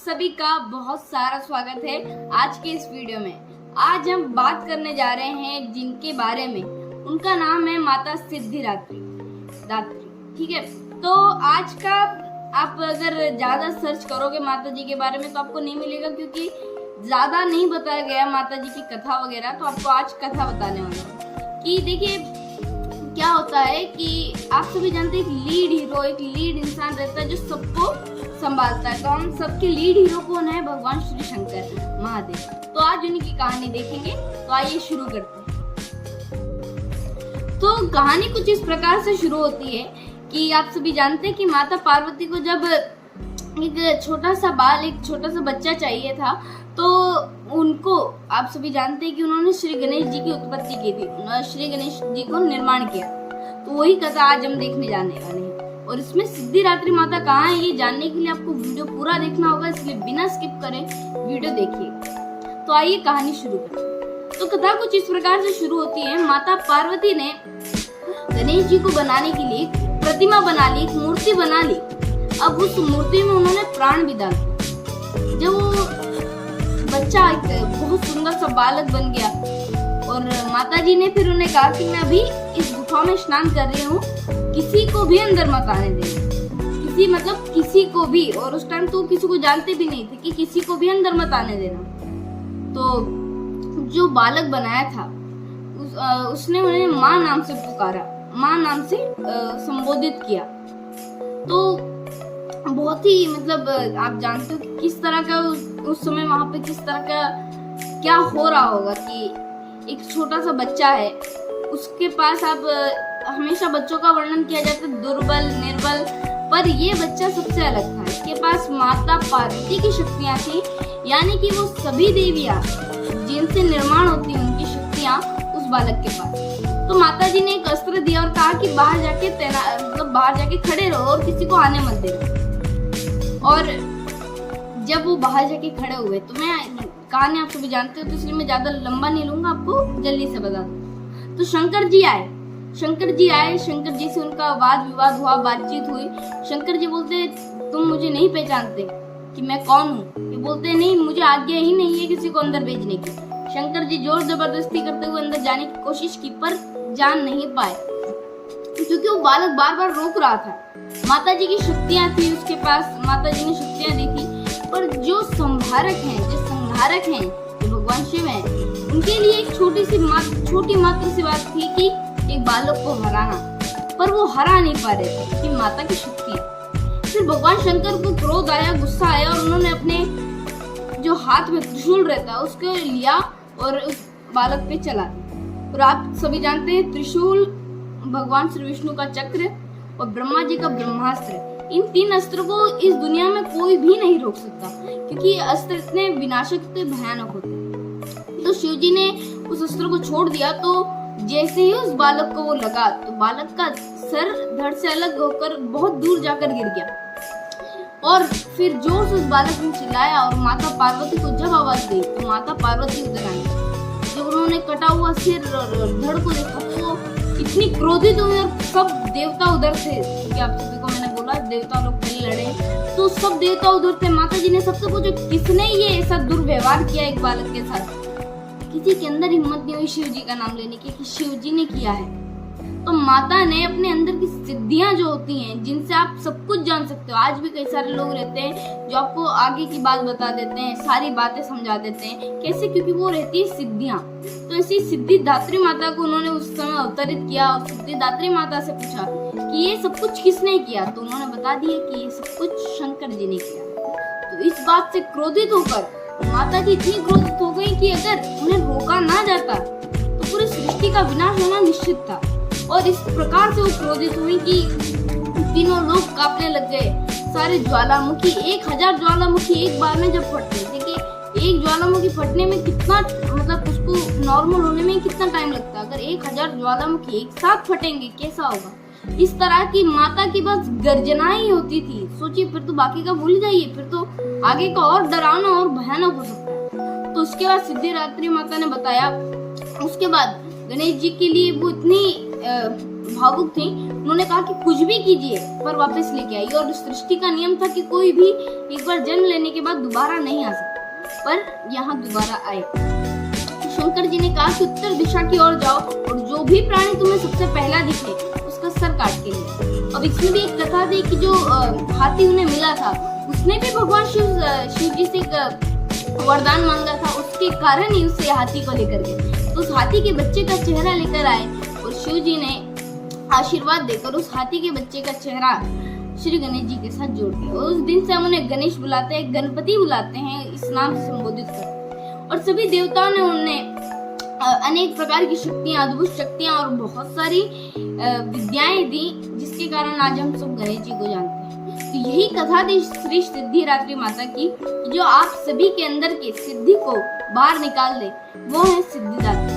सभी का बहुत सारा स्वागत है आज के इस वीडियो में। आज हम बात करने जा रहे हैं जिनके बारे में, उनका नाम है माता सिद्धिदात्री। ठीक है, तो आज का आप अगर ज्यादा सर्च करोगे माता जी के बारे में तो आपको नहीं मिलेगा, क्योंकि ज्यादा नहीं बताया गया माता जी की कथा वगैरह। तो आपको आज कथा बताने वाला हूँ कि देखिए क्या होता है कि आप सभी जानते हैं एक लीड इंसान रहता है जो सबको संभालता है। तो हम सबके लीड हीरो कौन है? भगवान श्री शंकर महादेव। तो आज उनकी कहानी देखेंगे। तो आइए शुरू करते हैं। तो कहानी कुछ इस प्रकार से शुरू होती है कि आप सभी जानते हैं कि माता पार्वती को जब एक छोटा सा बच्चा चाहिए था, तो उनको आप सभी जानते हैं कि उन्होंने श्री गणेश जी की उत्पत्ति की थी, श्री गणेश जी को निर्माण किया। तो वही कथा आज हम देखने जाने वाले हैं। और इसमें सिद्धिदात्री माता कहाँ है ये जानने के लिए आपको वीडियो पूरा देखना होगा, इसलिए बिना स्किप करे वीडियो देखिए। तो आइए कहानी शुरू करें। तो कथा कुछ इस प्रकार से शुरू होती है। माता पार्वती ने गणेश जी को बनाने के लिए प्रतिमा बना ली, एक मूर्ति बना ली। अब उस मूर्ति में उन्होंने प्राण भी डाल दिए। जब वो बच्चा एक बहुत सुंदर सा बालक बन गया और माता जी ने फिर उन्हें कहा कि मैं अभी इस गुफा में स्नान कर रही हूँ, किसी को भी अंदर मत आने देना। किसी को भी, और उस टाइम तो किसी को जानते भी नहीं थे कि किसी को भी अंदर मत आने देना। तो जो बालक बनाया था उसने उन्हें माँ नाम से पुकारा, माँ नाम से संबोधित किया। तो बहुत ही आप जानते हो कि किस तरह का उस समय वहां पे किस तरह का क्या हो रहा होगा कि एक छोटा सा बच्चा है, उसके पास हमेशा बच्चों का वर्णन किया जाता है दुर्बल, निर्बल, पर ये बच्चा सबसे अलग था। इसके पास माता पार्वती की शक्तियां थी, यानी कि वो सभी देवियां जिनसे निर्माण होती है उनकी शक्तियां उस बालक के पास। तो माता जी ने एक अस्त्र दिया और कहा कि बाहर जाके खड़े रहो और किसी को आने मत देना। और जब वो बाहर जाके खड़े हुए, तो मैं कहानी आप सभी जानते हो तो इसलिए मैं ज्यादा लंबा नहीं लूंगा, आपको जल्दी से बता दूं। तो शंकर जी आए, शंकर जी से उनका वाद विवाद हुआ, बातचीत हुई। शंकर जी बोलते तुम मुझे नहीं पहचानते कि मैं कौन हूँ? ये बोलते नहीं, मुझे आज्ञा ही नहीं है किसी को अंदर भेजने की। शंकर जी जोर जबरदस्ती करते हुए अंदर जाने की कोशिश की, पर जान नहीं पाए क्योंकि वो बालक बार बार रोक रहा था। माता जी की शक्तियां थी उसके पास, माता जी ने शक्तियां दी थी, पर जो संहारक हैं, जो भगवान शिव हैं, उनके लिए एक छोटी मात्र सी बात थी कि एक बालक को हराना, पर वो हरा नहीं पा रहे थे कि माता की शक्तियां। फिर भगवान शंकर को क्रोध आया, गुस्सा आया और उन्होंने अपने जो हाथ में त्रिशूल रहता है उसको लिया और उस बालक पे चला दिया। और आप सभी जानते हैं त्रिशूल भगवान श्री विष्णु का चक्र और ब्रह्मा जी का ब्रह्मास्त्र, इन तीन अस्त्रों को इस दुनिया में कोई भी नहीं रोक सकता, क्योंकि ये अस्त्र इतने विनाशक, इतने भयानक होते हैं। तो शिव जी ने उस अस्त्र को छोड़ दिया। तो जैसे ही उस बालक को वो लगा, तो बालक का सर धड़ से अलग होकर बहुत दूर जाकर गिर गया। और फिर जोर से उस बालक ने चिल्लाया और माता पार्वती को जब आवाज दी तो माता पार्वती उधर आई। जब उन्होंने कटा हुआ सिर और धड़ को देखा तो इतनी क्रोधित हुई और सब देवता उधर थे, क्योंकि आप सभी को मैंने बोला देवता लोग पहले लड़े, तो सब देवता उधर थे। माता जी ने सबसे पूछा किसने ये ऐसा दुर्व्यवहार किया एक बालक के साथ? किसी के अंदर हिम्मत नहीं हुई शिव जी का नाम लेने की कि शिव जी ने किया है। तो माता ने अपने अंदर की सिद्धियां जो होती हैं, जिनसे आप सब कुछ जान सकते हो, आज भी कई सारे लोग रहते हैं जो आपको आगे की बात बता देते हैं, सारी बातें समझा देते हैं। कैसे? क्योंकि वो रहती है सिद्धियां। तो ऐसी सिद्धिदात्री माता को उन्होंने उस समय अवतरित किया और सिद्धिदात्री माता से पूछा कि ये सब कुछ किसने किया? तो उन्होंने बता दिया कि ये सब कुछ शंकर जी ने किया। तो इस बात से क्रोधित होकर माता जी इतनी क्रोधित हो गई कि अगर उन्हें रोका ना जाता तो पूरी सृष्टि का विनाश होना निश्चित था। और इस प्रकार से वो क्रोधित हुई कि तीनों लोग कांपने लग गए। सारे ज्वालामुखी, 1000 ज्वालामुखी एक बार में जब फटते, देखिए एक ज्वालामुखी फटने में कितना, उसको नॉर्मल होने में कितना टाइम लगता है। अगर 1000 ज्वालामुखी एक साथ फटेंगे कैसा होगा? इस तरह की माता की बस गर्जना ही होती थी। सोचिए, फिर तो बाकी का भूल जाइए, फिर तो आगे का और डरावना और भयानक हो सकता है। तो उसके बाद सिद्धिदात्री माता ने बताया, उसके बाद गणेश जी के लिए वो इतनी भावुक थी। उन्होंने कहा कि कुछ भी कीजिए पर वापस लेके आइए, और सृष्टि का नियम था कि कोई भी एक बार जन्म लेने के बाद दोबारा नहीं आ सकता, पर यहाँ दोबारा आए। शंकर जी ने कहा कि उत्तर दिशा की ओर जाओ और जो भी प्राणी तुम्हें सबसे पहला दिखे उसका सर काट के ले। अब इसमें भी एक कथा थी कि जो हाथी उन्हें मिला था उसने भी भगवान शिव जी से एक वरदान मांगा था, उसके कारण ही उससे हाथी को लेकर गए। तो उस हाथी के बच्चे का चेहरा लेकर आए और शिव जी ने आशीर्वाद देकर उस हाथी के बच्चे का चेहरा श्री गणेश जी के साथ जोड़ दिया। उस दिन से हम उन्हें गणेश बुलाते हैं, गणपति बुलाते हैं, इस नाम से संबोधित करते हैं। और सभी देवताओं ने उन्हें अनेक प्रकार की शक्तियां, अद्भुत शक्तियां और बहुत सारी विद्याएं दी, जिसके कारण आज हम सब गणेश जी को जानते हैं। तो यही कथा थी श्री सिद्धिदात्री माता की, जो आप सभी के अंदर के सिद्धि को बाहर निकाल दे, वो है सिद्धिदात्री।